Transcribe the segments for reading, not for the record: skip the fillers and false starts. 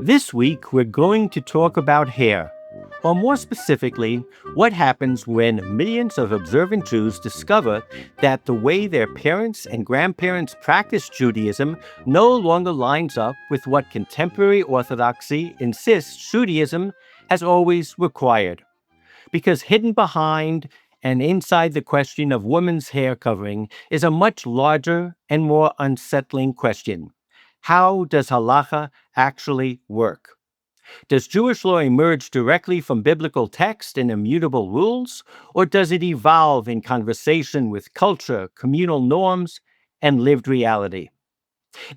This week, we're going to talk about hair, or more specifically, what happens when millions of observant Jews discover that the way their parents and grandparents practiced Judaism no longer lines up with what contemporary Orthodoxy insists Judaism has always required. Because hidden behind and inside the question of women's hair covering is a much larger and more unsettling question. How does Halakha actually work? Does Jewish law emerge directly from biblical text and immutable rules, or does it evolve in conversation with culture, communal norms, and lived reality?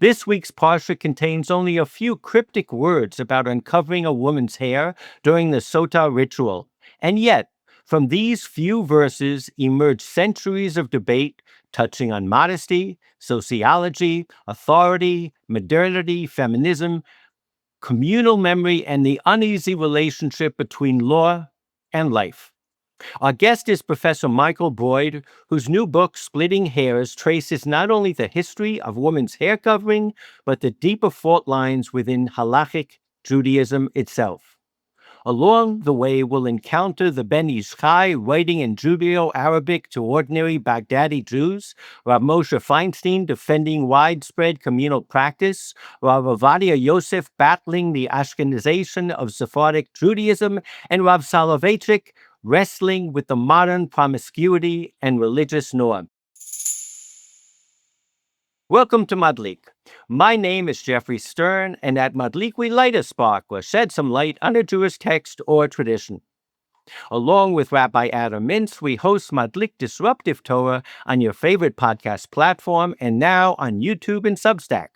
This week's Parsha contains only a few cryptic words about uncovering a woman's hair during the Sotah ritual, and yet, from these few verses emerge centuries of debate touching on modesty, sociology, authority, modernity, feminism, communal memory, and the uneasy relationship between law and life. Our guest is Professor Michael Broyde, whose new book, Splitting Hairs, traces not only the history of women's hair covering, but the deeper fault lines within Halakhic Judaism itself. Along the way, we'll encounter the Ben Ish Chai writing in Judeo-Arabic to ordinary Baghdadi Jews, Rabbi Moshe Feinstein defending widespread communal practice, Rabbi Ovadia Yosef battling the Ashkenazation of Sephardic Judaism, and Rav Soloveitchik wrestling with the modern promiscuity and religious norm. Welcome to Madlik. My name is Geoffrey Stern, and at Madlik we light a spark or shed some light on a Jewish text or tradition. Along with Rabbi Adam Mintz, we host Madlik Disruptive Torah on your favorite podcast platform and now on YouTube and Substack.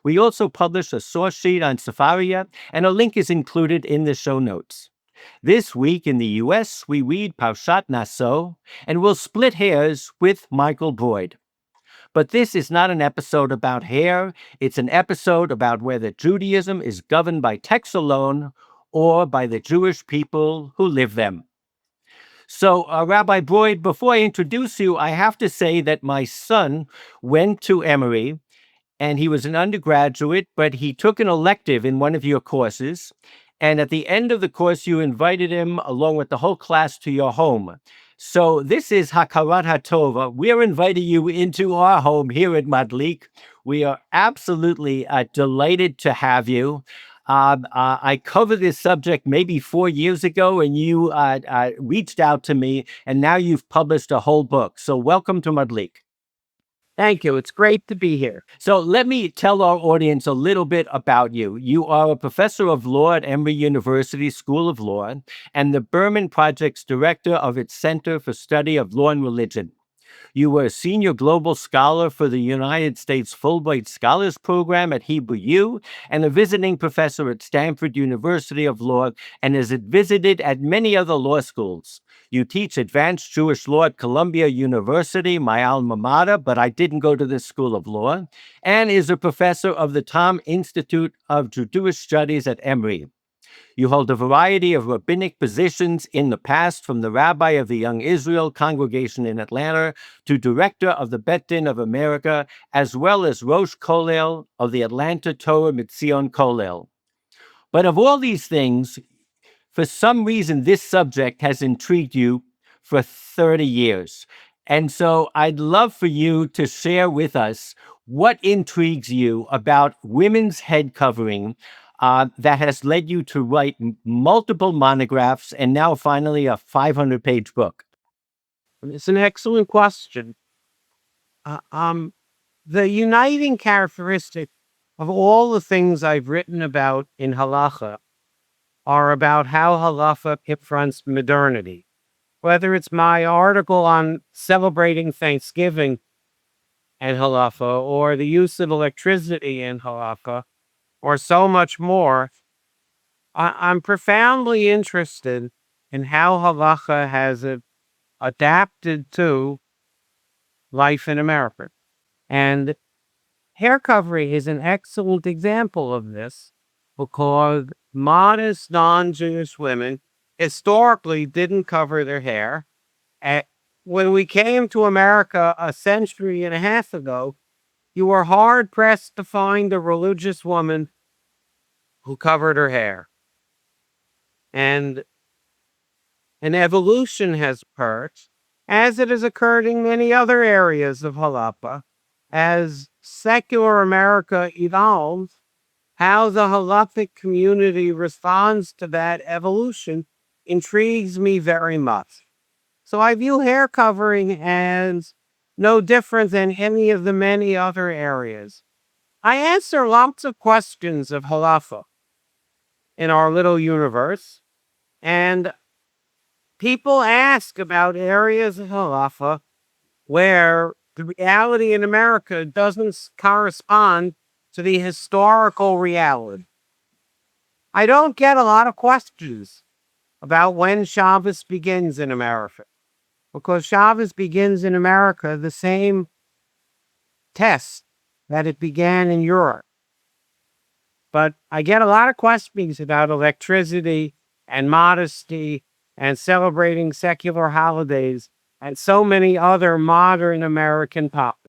We also publish a source sheet on Sefaria, and a link is included in the show notes. This week in the U.S., we read Parshat Naso, and we'll split hairs with Michael Broyde. But this is not an episode about hair. It's an episode about whether Judaism is governed by text alone or by the Jewish people who live them. So, Rabbi Broyde, before I introduce you, I have to say that my son went to Emory, and he was an undergraduate, but he took an elective in one of your courses. And at the end of the course, you invited him, along with the whole class, to your home. So this is Hakarat HaTova. We're inviting you into our home here at Madlik. We are absolutely delighted to have you. I covered this subject maybe 4 years ago, and you reached out to me, and now you've published a whole book. So welcome to Madlik. Thank you. It's great to be here. So let me tell our audience a little bit about you. You are a professor of law at Emory University School of Law and the Berman Project's director of its Center for Study of Law and Religion. You were a senior global scholar for the United States Fulbright Scholars Program at Hebrew U and a visiting professor at Stanford University of Law and has visited at many other law schools. You teach advanced Jewish law at Columbia University, my alma mater, but I didn't go to this school of law, and is a professor of the Tom Institute of Jewish Studies at Emory. You hold a variety of rabbinic positions in the past, from the rabbi of the Young Israel congregation in Atlanta to director of the Bet Din of America, as well as Rosh Kollel of the Atlanta Torah Mitzion Kollel. But of all these things, for some reason, this subject has intrigued you for 30 years. And so I'd love for you to share with us what intrigues you about women's head covering that has led you to write multiple monographs and now finally a 500-page book. It's an excellent question. The uniting characteristic of all the things I've written about in Halakha are about how Halakha confronts modernity. Whether it's my article on celebrating Thanksgiving and Halakha, or the use of electricity in Halakha, or so much more, I'm profoundly interested in how Halakha has adapted to life in America. And hair covering is an excellent example of this, because modest non-Jewish women historically didn't cover their hair. When we came to America a century and a half ago, you were hard-pressed to find a religious woman who covered her hair. And an evolution has occurred, as it has occurred in many other areas of halakha. As secular America evolves, how the halakhic community responds to that evolution intrigues me very much. So I view hair covering as no different than any of the many other areas. I answer lots of questions of halakha in our little universe, and people ask about areas of halakha where the reality in America doesn't correspond to the historical reality. I don't get a lot of questions about when Shabbos begins in America, because Shabbos begins in America the same test that it began in Europe. But I get a lot of questions about electricity and modesty and celebrating secular holidays and so many other modern American topics.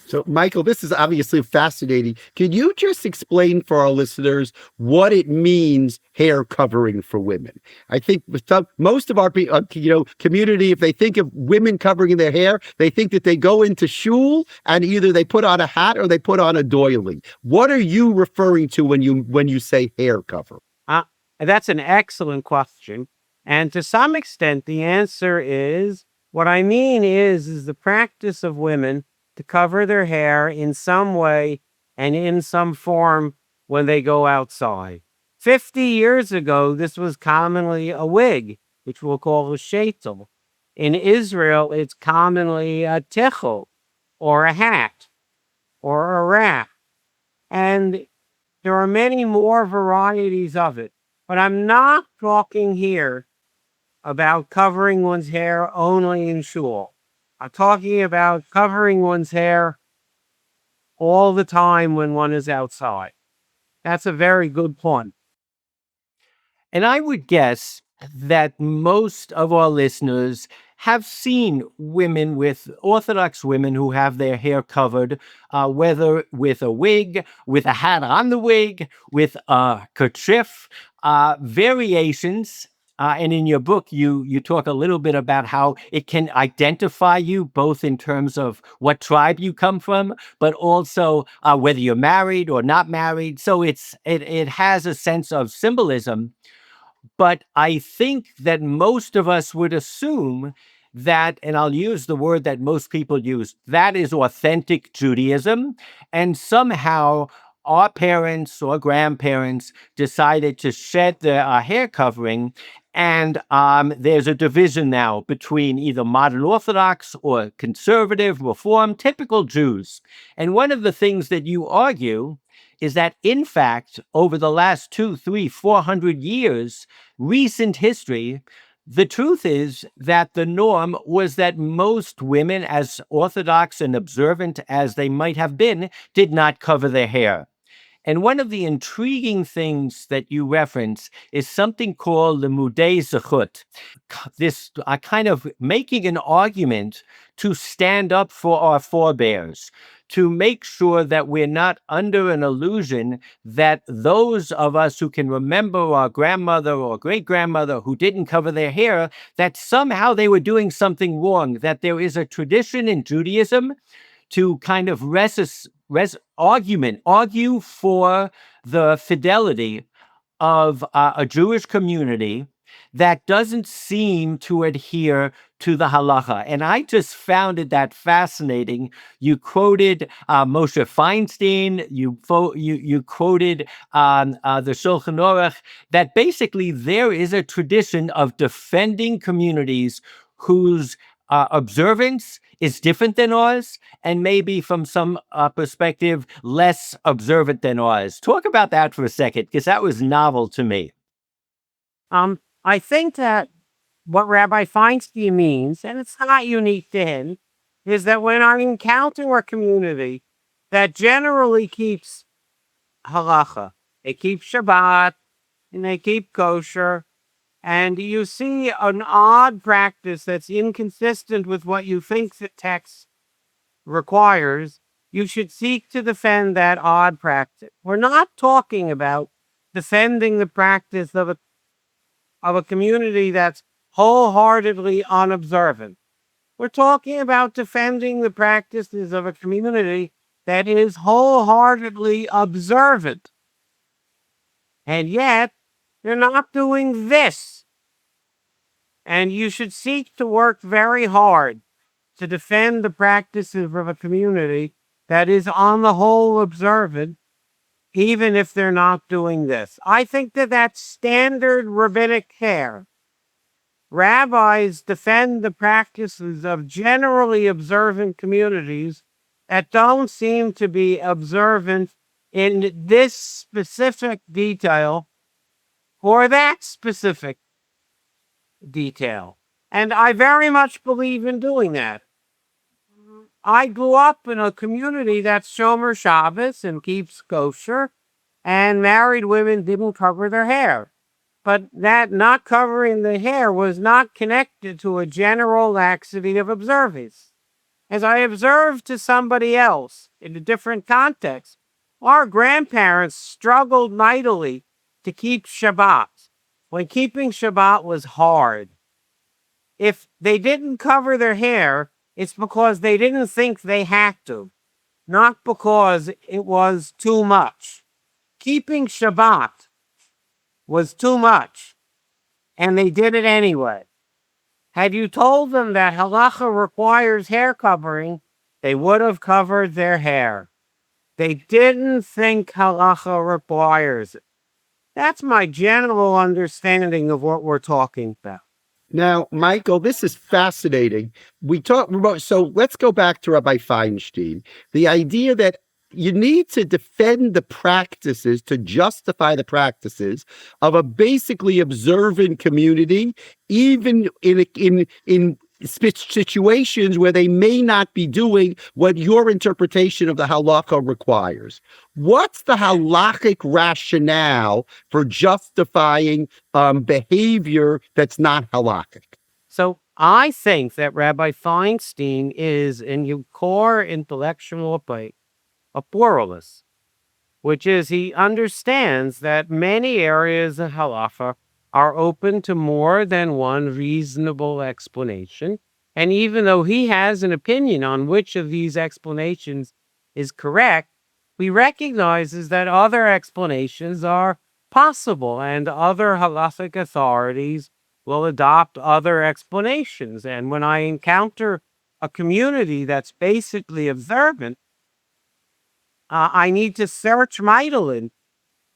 So, Michael, this is obviously fascinating. Can you just explain for our listeners what it means hair covering for women? I think most of our community, if they think of women covering their hair, they think that they go into shul and either they put on a hat or they put on a doily. What are you referring to when you say hair cover? That's an excellent question. And to some extent, the answer is what I mean is the practice of women to cover their hair in some way and in some form when they go outside. 50 years ago, this was commonly a wig, which we'll call a sheitel. In Israel, it's commonly a tichel, or a hat, or a wrap. And there are many more varieties of it. But I'm not talking here about covering one's hair only in shul. I'm talking about covering one's hair all the time when one is outside. That's a very good point. And I would guess that most of our listeners have seen women with Orthodox women who have their hair covered, whether with a wig, with a hat on the wig, with a kerchief, variations. And in your book, you talk a little bit about how it can identify you both in terms of what tribe you come from, but also whether you're married or not married. So it has a sense of symbolism. But I think that most of us would assume that, and I'll use the word that most people use, that is authentic Judaism. And somehow our parents or grandparents decided to shed their hair covering. And there's a division now between either modern Orthodox or conservative, Reform, typical Jews. And one of the things that you argue is that, in fact, over the last 200, 300, 400 years, recent history, the truth is that the norm was that most women, as Orthodox and observant as they might have been, did not cover their hair. And one of the intriguing things that you reference is something called the Modesty. This kind of making an argument to stand up for our forebears, to make sure that we're not under an illusion that those of us who can remember our grandmother or great-grandmother who didn't cover their hair, that somehow they were doing something wrong, that there is a tradition in Judaism to kind of argue for the fidelity of a Jewish community that doesn't seem to adhere to the Halakha. And I just found that fascinating. You quoted Moshe Feinstein, you quoted the Shulchan Aruch, that basically there is a tradition of defending communities whose observance is different than ours, and maybe from some perspective, less observant than ours. Talk about that for a second, because that was novel to me. I think that what Rabbi Feinstein means, and it's not unique to him, is that when I encounter a community that generally keeps halakha, they keep Shabbat, and they keep kosher, and you see an odd practice that's inconsistent with what you think the text requires, you should seek to defend that odd practice. We're not talking about defending the practice of a community that's wholeheartedly unobservant. We're talking about defending the practices of a community that is wholeheartedly observant. And yet, they're not doing this. And you should seek to work very hard to defend the practices of a community that is on the whole observant, even if they're not doing this. I think that that's standard rabbinic care. Rabbis defend the practices of generally observant communities that don't seem to be observant in this specific detail or that specific detail. And I very much believe in doing that. I grew up in a community that's Shomer Shabbos and keeps kosher, and married women didn't cover their hair. But that not covering the hair was not connected to a general laxity of observance. As I observed to somebody else in a different context, our grandparents struggled mightily to keep Shabbat when keeping Shabbat was hard. If they didn't cover their hair, it's because they didn't think they had to, not because it was too much. Keeping Shabbat was too much, and they did it anyway. Had you told them that Halakha requires hair covering, they would have covered their hair. They didn't think Halakha requires it. That's my general understanding of what we're talking about. Now, Michael, this is fascinating. We talk about, so let's go back to Rabbi Feinstein. The idea that you need to defend the practices to justify the practices of a basically observant community, even in situations where they may not be doing what your interpretation of the halakha requires. What's the halakhic rationale for justifying behavior that's not halakhic? So I think that Rabbi Feinstein is, in your core intellectual way, a pluralist, which is he understands that many areas of halakha are open to more than one reasonable explanation. And even though he has an opinion on which of these explanations is correct, he recognizes that other explanations are possible and other halakhic authorities will adopt other explanations. And when I encounter a community that's basically observant, I need to search mightily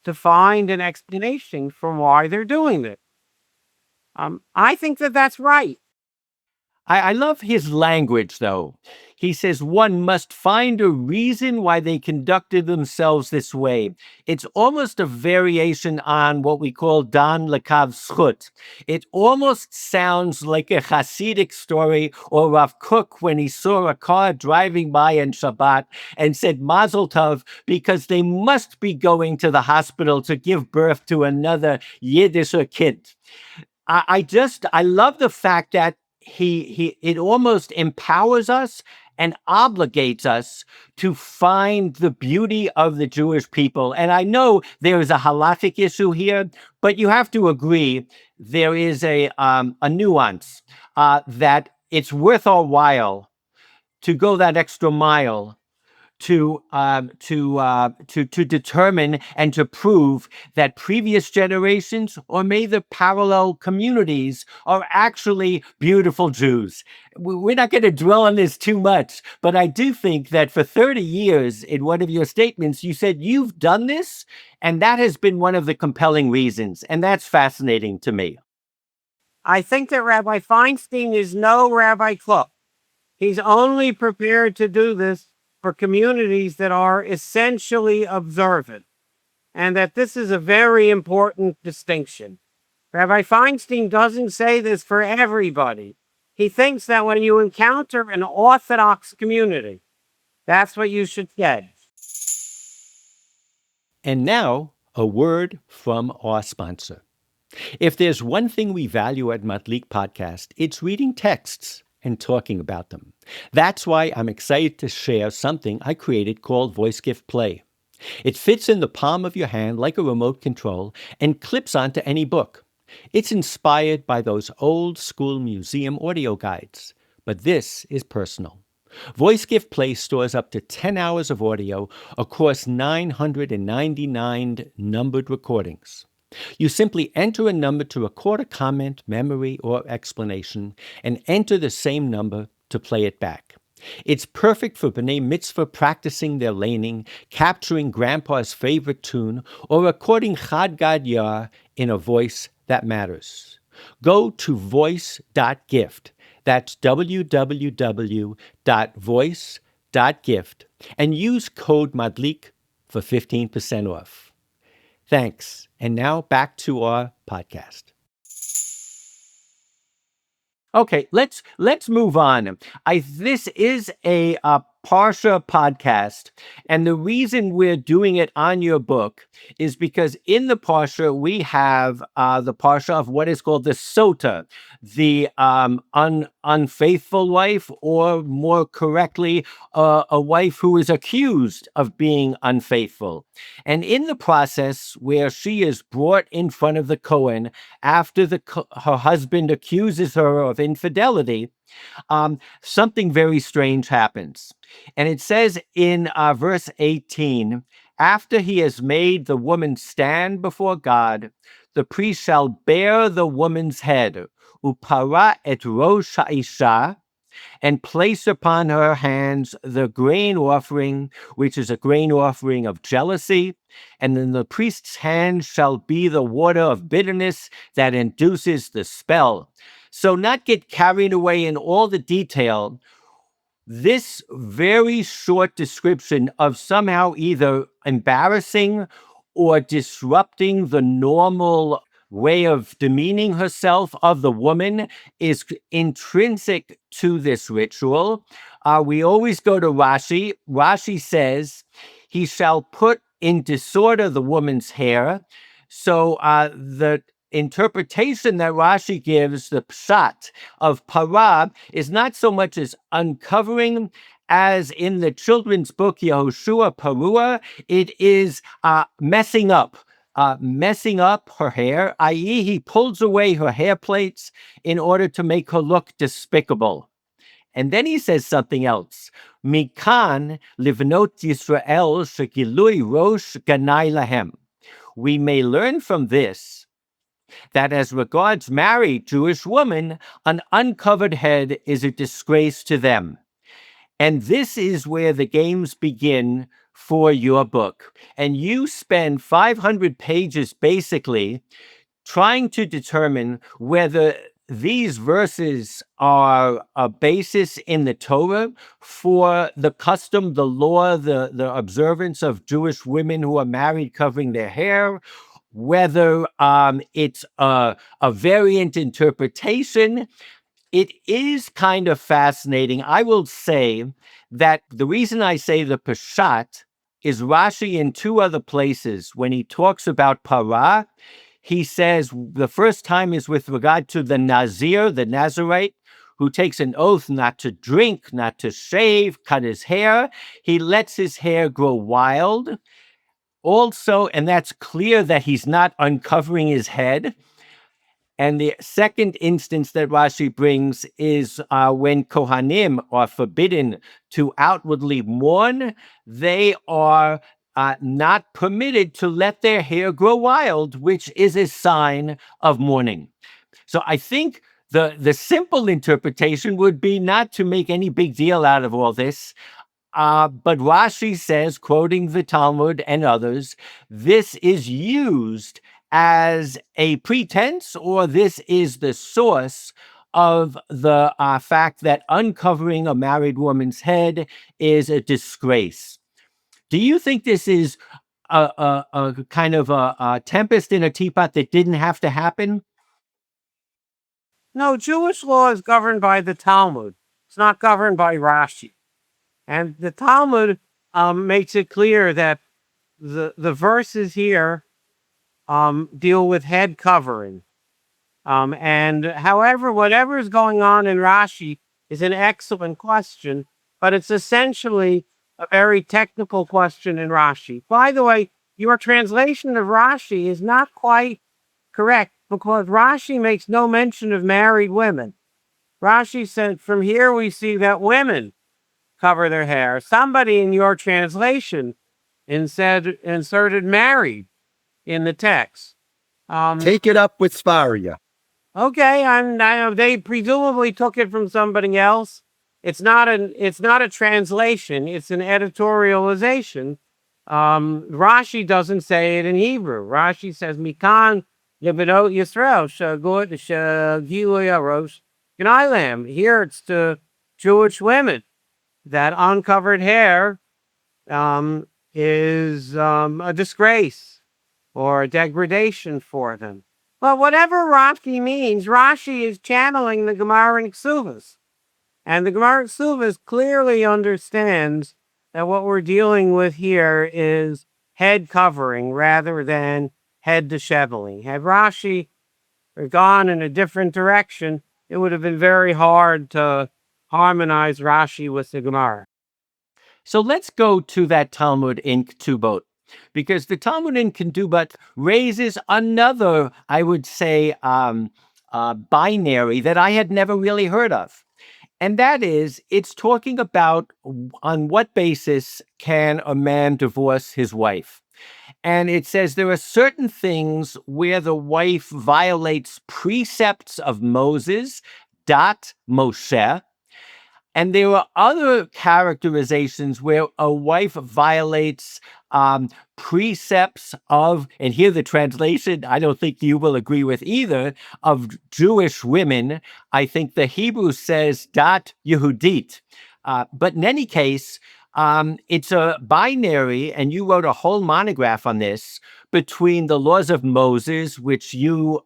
to find an explanation for why they're doing it. I think that that's right. I love his language, though. He says one must find a reason why they conducted themselves this way. It's almost a variation on what we call Dan Lekav Zchut. It almost sounds like a Hasidic story or Rav Kook when he saw a car driving by on Shabbat and said Mazel Tov because they must be going to the hospital to give birth to another Yiddish kid. I love the fact that it almost empowers us and obligates us to find the beauty of the Jewish people. And I know there is a halakhic issue here, but you have to agree there is a nuance that it's worth our while to go that extra mile to determine and to prove that previous generations or maybe the parallel communities are actually beautiful Jews. We're not going to dwell on this too much, but I do think that for 30 years in one of your statements, you said you've done this, and that has been one of the compelling reasons, and that's fascinating to me. I think that Rabbi Feinstein is no Rabbi Kook. He's only prepared to do this for communities that are essentially observant, and that this is a very important distinction. Rabbi Feinstein doesn't say this for everybody. He thinks that when you encounter an Orthodox community, that's what you should get. And now, a word from our sponsor. If there's one thing we value at Madlik Podcast, it's reading texts and talking about them. That's why I'm excited to share something I created called Voice Gift Play. It fits in the palm of your hand like a remote control and clips onto any book. It's inspired by those old school museum audio guides, but this is personal. Voice Gift Play stores up to 10 hours of audio across 999 numbered recordings. You simply enter a number to record a comment, memory, or explanation, and enter the same number to play it back. It's perfect for B'nai Mitzvah practicing their laning, capturing Grandpa's favorite tune, or recording Chad Gad Yar in a voice that matters. Go to voice.gift. That's www.voice.gift and use code Madlik for 15% off. Thanks. And now back to our podcast. Okay, let's move on. This is a Parsha podcast, and the reason we're doing it on your book is because in the Parsha we have the Parsha of what is called the Sotah, the unfaithful wife, or more correctly, a wife who is accused of being unfaithful. And in the process where she is brought in front of the Kohen after her husband accuses her of infidelity, something very strange happens. And it says in verse 18, after he has made the woman stand before God, the priest shall bear the woman's head, upara et rosh ha'isha, and place upon her hands the grain offering, which is a grain offering of jealousy. And in the priest's hand shall be the water of bitterness that induces the spell. So not get carried away in all the detail. This very short description of somehow either embarrassing or disrupting the normal way of demeaning herself of the woman is intrinsic to this ritual. We always go to Rashi. Rashi says, he shall put in disorder the woman's hair. So the interpretation that Rashi gives, the pshat of para, is not so much as uncovering as in the children's book Yehoshua Parua, it is messing up her hair, i.e. he pulls away her hair plates in order to make her look despicable. And then he says something else. Mikan livnot Yisrael shegilui rosh ganai lahem. We may learn from this that as regards married Jewish women, an uncovered head is a disgrace to them. And this is where the games begin for your book. And you spend 500 pages basically trying to determine whether these verses are a basis in the Torah for the custom, the law, the observance of Jewish women who are married covering their hair, whether it's a variant interpretation. It is kind of fascinating. I will say that the reason I say the Peshat is Rashi in two other places. When he talks about para, he says the first time is with regard to the Nazir, the Nazirite, who takes an oath not to drink, not to shave, cut his hair. He lets his hair grow wild. Also, and that's clear that he's not uncovering his head. And the second instance that Rashi brings is when Kohanim are forbidden to outwardly mourn, they are not permitted to let their hair grow wild, which is a sign of mourning. So I think the simple interpretation would be not to make any big deal out of all this. But Rashi says, quoting the Talmud and others, this is used as a pretense, or this is the source of the fact that uncovering a married woman's head is a disgrace. Do you think this is a kind of a tempest in a teapot that didn't have to happen? No, Jewish law is governed by the Talmud. It's not governed by Rashi. And the Talmud makes it clear that the verses here deal with head covering. And however, whatever is going on in Rashi is an excellent question, but it's essentially a very technical question in Rashi. By the way, your translation of Rashi is not quite correct because Rashi makes no mention of married women. Rashi said, from here we see that women cover their hair. Somebody in your translation inserted married in the text. Take it up with Svaria. Okay, they presumably took it from somebody else. It's not a translation. It's an editorialization. Rashi doesn't say it in Hebrew. Rashi says Mikan Lebenot Yisrael Shagot Shagilayaros Ganailam. Here it's to Jewish women that uncovered hair is a disgrace or a degradation for them. But whatever Rashi means, Rashi is channeling the Gemara in Ksuvas. And the Gemara in Ksuvas clearly understands that what we're dealing with here is head covering rather than head disheveling. Had Rashi gone in a different direction, it would have been very hard to harmonize Rashi with the Gemara. So let's go to that Talmud in Ketubot, because the Talmud in Ketubot raises another, I would say, binary that I had never really heard of. And that is, it's talking about on what basis can a man divorce his wife. And it says there are certain things where the wife violates precepts of Moses, Dat Moshe, and there are other characterizations where a wife violates precepts of, and here the translation, I don't think you will agree with either, of Jewish women. I think the Hebrew says Dat Yehudit. But in any case, it's a binary, and you wrote a whole monograph on this, between the laws of Moses, which you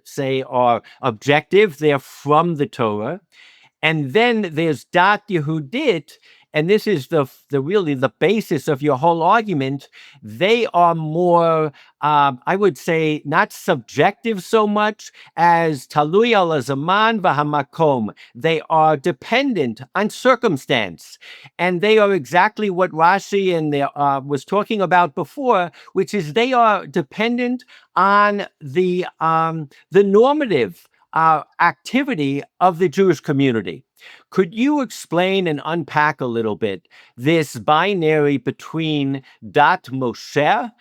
say are objective, they're from the Torah. And then there's Dat Yehudit, and this is the really the basis of your whole argument. They are more, I would say, not subjective so much as Talui al Zaman v'hamakom. They are dependent on circumstance, and they are exactly what Rashi was talking about before, which is they are dependent on the normative activity of the Jewish community. Could you explain and unpack a little bit this binary between Dat Moshe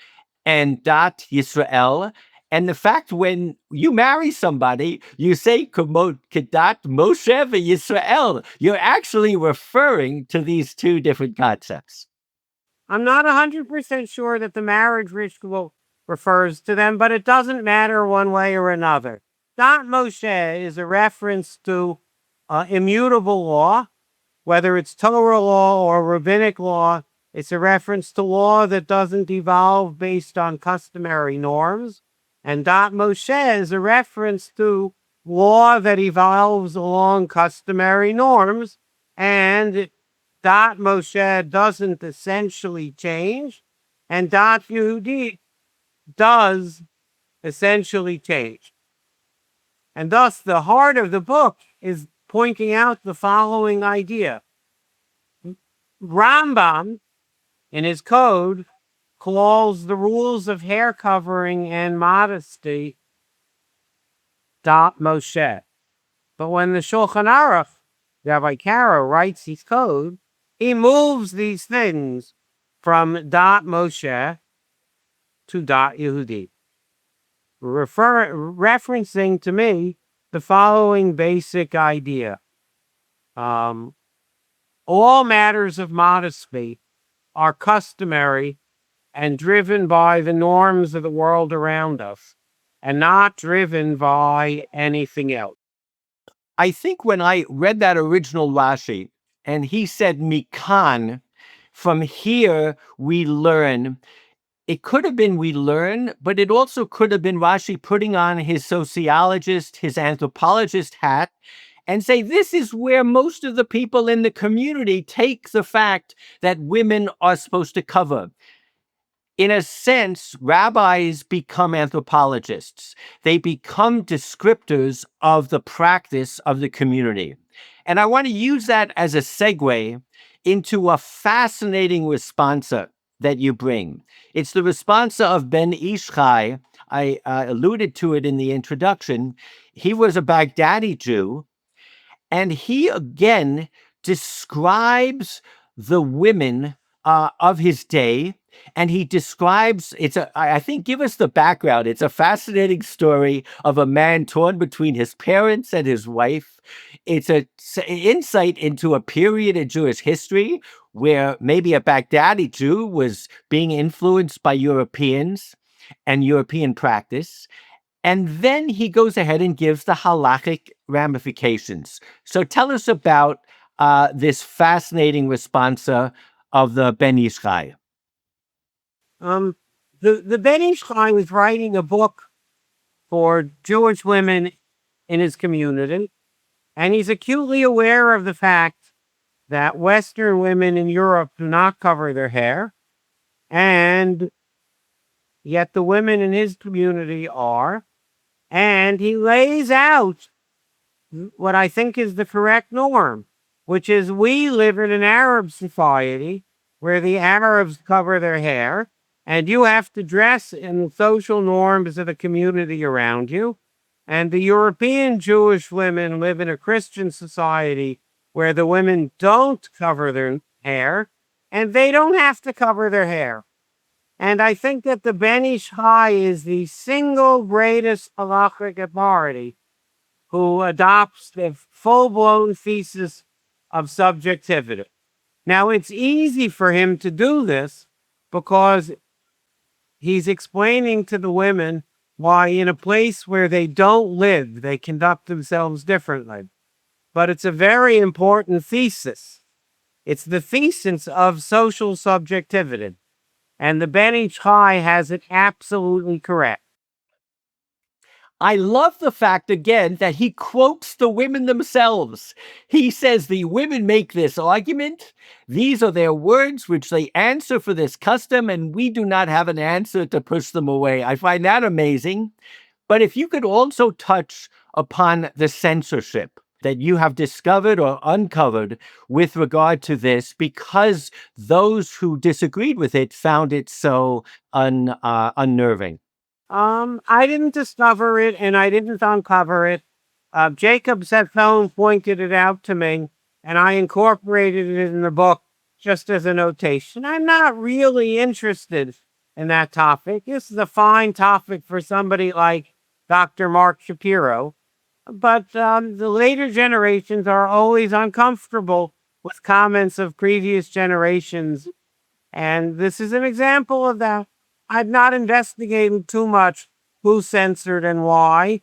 and Dat Yisrael, and the fact when you marry somebody, you say Kedat Moshe v'Yisrael. You're actually referring to these two different concepts. I'm not 100% sure that the marriage ritual refers to them, but it doesn't matter one way or another. Dat Moshe is a reference to immutable law, whether it's Torah law or rabbinic law. It's a reference to law that doesn't evolve based on customary norms. And Dat Moshe is a reference to law that evolves along customary norms. And Dat Moshe doesn't essentially change, and Dat Yehudit does essentially change. And thus, the heart of the book is pointing out the following idea. Rambam, in his code, calls the rules of hair covering and modesty Dat Moshe. But when the Shulchan Aruch, Rabbi Karo, writes his code, he moves these things from Dat Moshe to Dat Yehudit, referencing to me the following basic idea. All matters of modesty are customary and driven by the norms of the world around us, and not driven by anything else. I think when I read that original Rashi, and he said Mikan, from here we learn. It could have been we learn, but it also could have been Rashi putting on his sociologist, his anthropologist hat, and say, this is where most of the people in the community take the fact that women are supposed to cover. In a sense, rabbis become anthropologists. They become descriptors of the practice of the community. And I want to use that as a segue into a fascinating responsa that you bring. It's the responsa of Ben Ish Chai. I alluded to it in the introduction. He was a Baghdadi Jew, and he again describes the women of his day. And he describes I think, give us the background. It's a fascinating story of a man torn between his parents and his wife. It's an insight into a period in Jewish history where maybe a Baghdadi Jew was being influenced by Europeans and European practice. And then he goes ahead and gives the halakhic ramifications. So tell us about this fascinating responsa of the Ben Ish Chai. The Ben Ish Chai was writing a book for Jewish women in his community, and he's acutely aware of the fact that Western women in Europe do not cover their hair, and yet the women in his community are. And he lays out what I think is the correct norm, which is we live in an Arab society where the Arabs cover their hair, and you have to dress in the social norms of the community around you. And the European Jewish women live in a Christian society where the women don't cover their hair, and they don't have to cover their hair. And I think that the Ben Ish Chai is the single greatest halakhic authority who adopts the full-blown thesis of subjectivity. Now, it's easy for him to do this because he's explaining to the women why in a place where they don't live, they conduct themselves differently. But it's a very important thesis. It's the thesis of social subjectivity. And the Ben Ish Chai has it absolutely correct. I love the fact, again, that he quotes the women themselves. He says the women make this argument. These are their words which they answer for this custom, and we do not have an answer to push them away. I find that amazing. But if you could also touch upon the censorship that you have discovered or uncovered with regard to this, because those who disagreed with it found it so unnerving. I didn't discover it and I didn't uncover it. Jacob Setphone pointed it out to me, and I incorporated it in the book just as a notation. I'm not really interested in that topic. This is a fine topic for somebody like Dr. Mark Shapiro. But the later generations are always uncomfortable with comments of previous generations. And this is an example of that. I've not investigated too much who censored and why.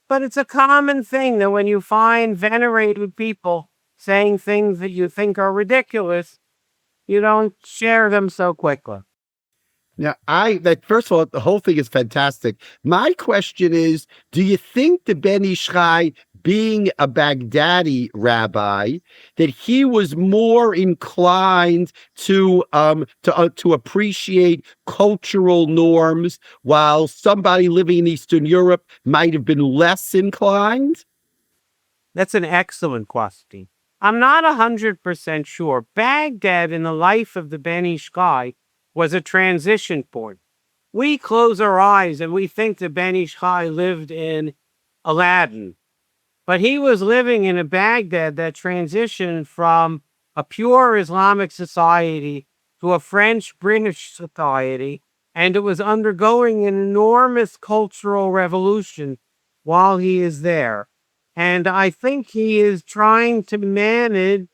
But it's a common thing that when you find venerated people saying things that you think are ridiculous, you don't share them so quickly. Now, first of all, the whole thing is fantastic. My question is, do you think the Ben Ish Chai, being a Baghdadi rabbi, that he was more inclined to appreciate cultural norms, while somebody living in Eastern Europe might have been less inclined? That's an excellent question. I'm not 100% sure. Baghdad, in the life of the Ben Ish Chai, was a transition point. We close our eyes and we think that Ben Ish Chai lived in Aladdin. But he was living in a Baghdad that transitioned from a pure Islamic society to a French-British society, and it was undergoing an enormous cultural revolution while he is there. And I think he is trying to manage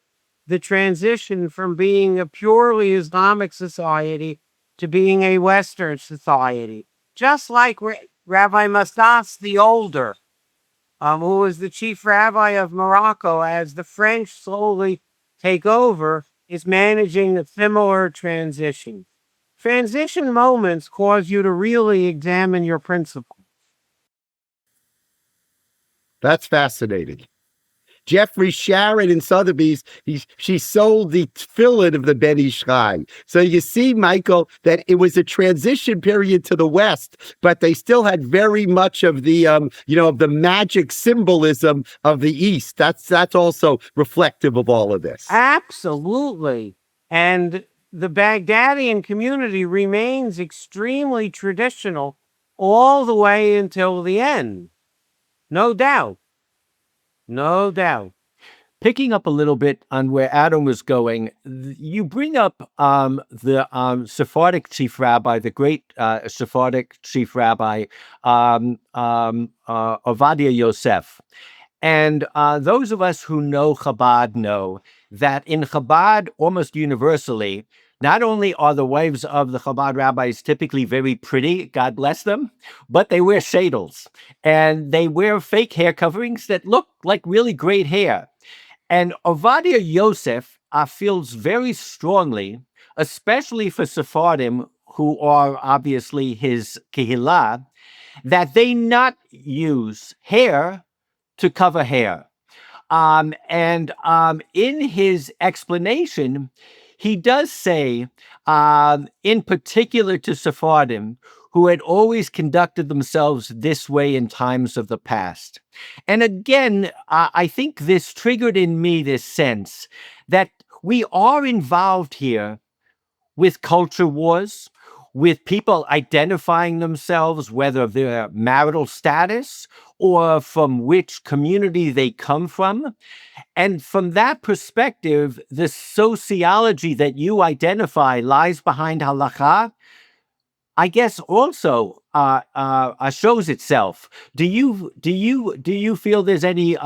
the transition from being a purely Islamic society to being a Western society. Just like Rabbi Mastas the Older, who was the chief rabbi of Morocco, as the French slowly take over, is managing a similar transition. Transition moments cause you to really examine your principles. That's fascinating. Geoffrey Sharon in Sotheby's, she sold the tefillin of the Ben Ish Chai. So you see, Michael, that it was a transition period to the West, but they still had very much of the, of the magic symbolism of the East. That's also reflective of all of this. Absolutely. And the Baghdadian community remains extremely traditional all the way until the end. No doubt. No doubt. Picking up a little bit on where Adam was going, you bring up the Sephardic chief rabbi, the great Sephardic chief rabbi, Ovadia Yosef. And those of us who know Chabad know that in Chabad, almost universally, not only are the wives of the Chabad rabbis typically very pretty, God bless them, but they wear shadels and they wear fake hair coverings that look like really great hair. And Ovadia Yosef feels very strongly, especially for Sephardim, who are obviously his kehillah, that they not use hair to cover hair. And in his explanation, he does say, in particular to Sephardim, who had always conducted themselves this way in times of the past. And again, I think this triggered in me this sense that we are involved here with culture wars, with people identifying themselves, whether their marital status or from which community they come from. And from that perspective, the sociology that you identify lies behind halakha, I guess also shows itself. Do you feel there's any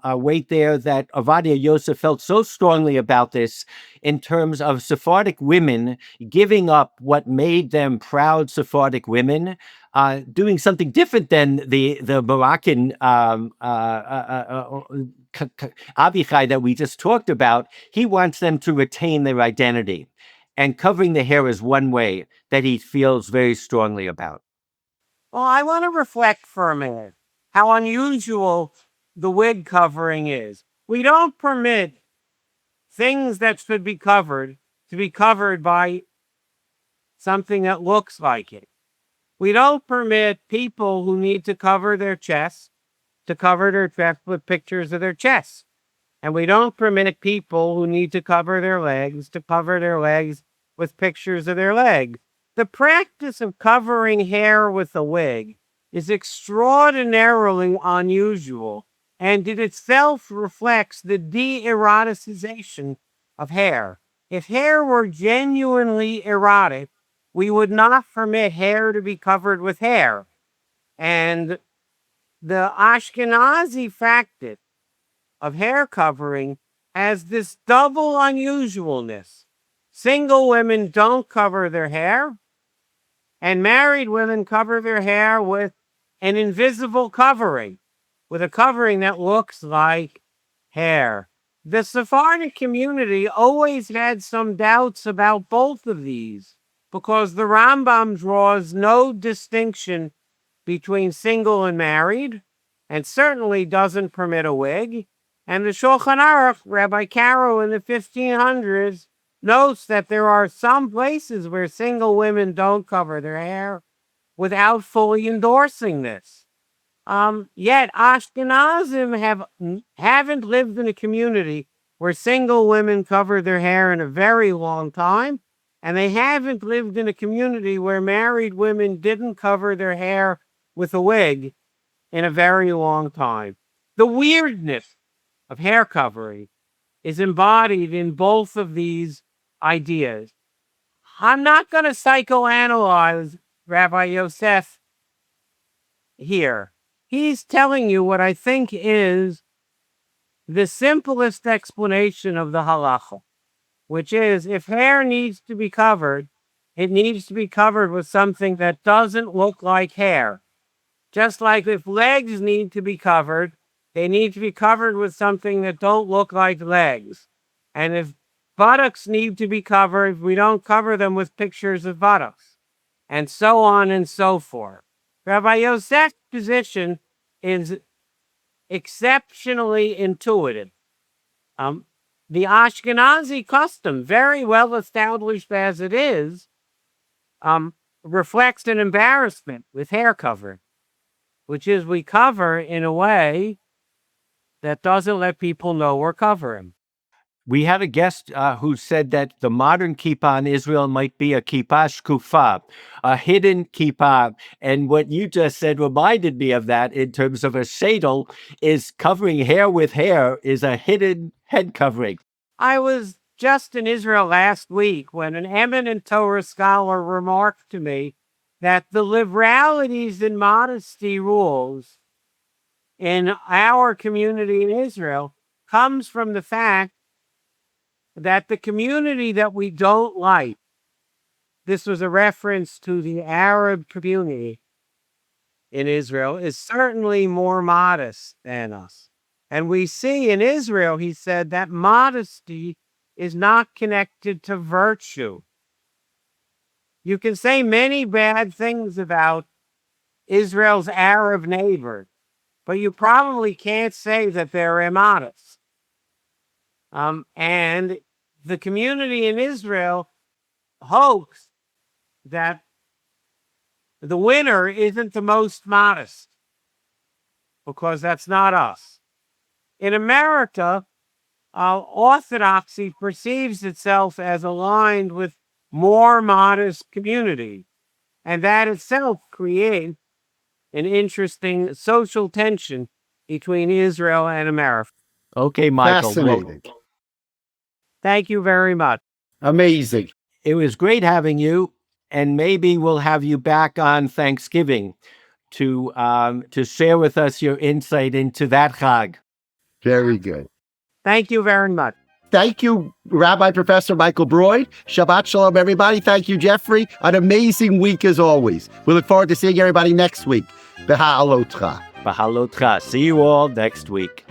weight there that Ovadia Yosef felt so strongly about this in terms of Sephardic women giving up what made them proud Sephardic women, doing something different than the Moroccan Abichai that we just talked about? He wants them to retain their identity. And covering the hair is one way that he feels very strongly about. Well, I want to reflect for a minute how unusual the wig covering is. We don't permit things that should be covered to be covered by something that looks like it. We don't permit people who need to cover their chests to cover their chest with pictures of their chests. And we don't permit people who need to cover their legs to cover their legs with pictures of their leg. The practice of covering hair with a wig is extraordinarily unusual, and it itself reflects the de-eroticization of hair. If hair were genuinely erotic, we would not permit hair to be covered with hair. And the Ashkenazi practice of hair covering has this double unusualness. Single women don't cover their hair, and married women cover their hair with an invisible covering, with a covering that looks like hair. The Sephardic community always had some doubts about both of these, because the Rambam draws no distinction between single and married, and certainly doesn't permit a wig. And the Shulchan Aruch, Rabbi Caro in the 1500s, notes that there are some places where single women don't cover their hair without fully endorsing this. Yet Ashkenazim haven't lived in a community where single women cover their hair in a very long time, and they haven't lived in a community where married women didn't cover their hair with a wig in a very long time. The weirdness of hair covering is embodied in both of these ideas. I'm not going to psychoanalyze Rabbi Yosef here. He's telling you what I think is the simplest explanation of the halakha, which is if hair needs to be covered, it needs to be covered with something that doesn't look like hair. Just like if legs need to be covered, they need to be covered with something that don't look like legs. And if buttocks need to be covered, we don't cover them with pictures of buttocks. And so on and so forth. Rabbi Yosef's position is exceptionally intuitive. The Ashkenazi custom, very well established as it is, reflects an embarrassment with hair covering, which is we cover in a way that doesn't let people know we're covering. We had a guest who said that the modern kippah in Israel might be a kippah shkufa, a hidden kippah. And what you just said reminded me of that in terms of a shadel, is covering hair with hair is a hidden head covering. I was just in Israel last week when an eminent Torah scholar remarked to me that the liberalities and modesty rules in our community in Israel comes from the fact that the community that we don't like, this was a reference to the Arab community in Israel, is certainly more modest than us. And we see in Israel, he said, that modesty is not connected to virtue. You can say many bad things about Israel's Arab neighbor, but you probably can't say that they're immodest. And the community in Israel hopes that the winner isn't the most modest, because that's not us. In America, Orthodoxy perceives itself as aligned with more modest community, and that itself creates an interesting social tension between Israel and America. Okay, Michael. Fascinating. Thank you very much. Amazing. It was great having you, and maybe we'll have you back on Thanksgiving to share with us your insight into that Chag. Very good. Thank you very much. Thank you, Rabbi Professor Michael Broyde. Shabbat Shalom, everybody. Thank you, Geoffrey. An amazing week as always. We look forward to seeing everybody next week. B'ha'alotcha. B'halotcha. See you all next week.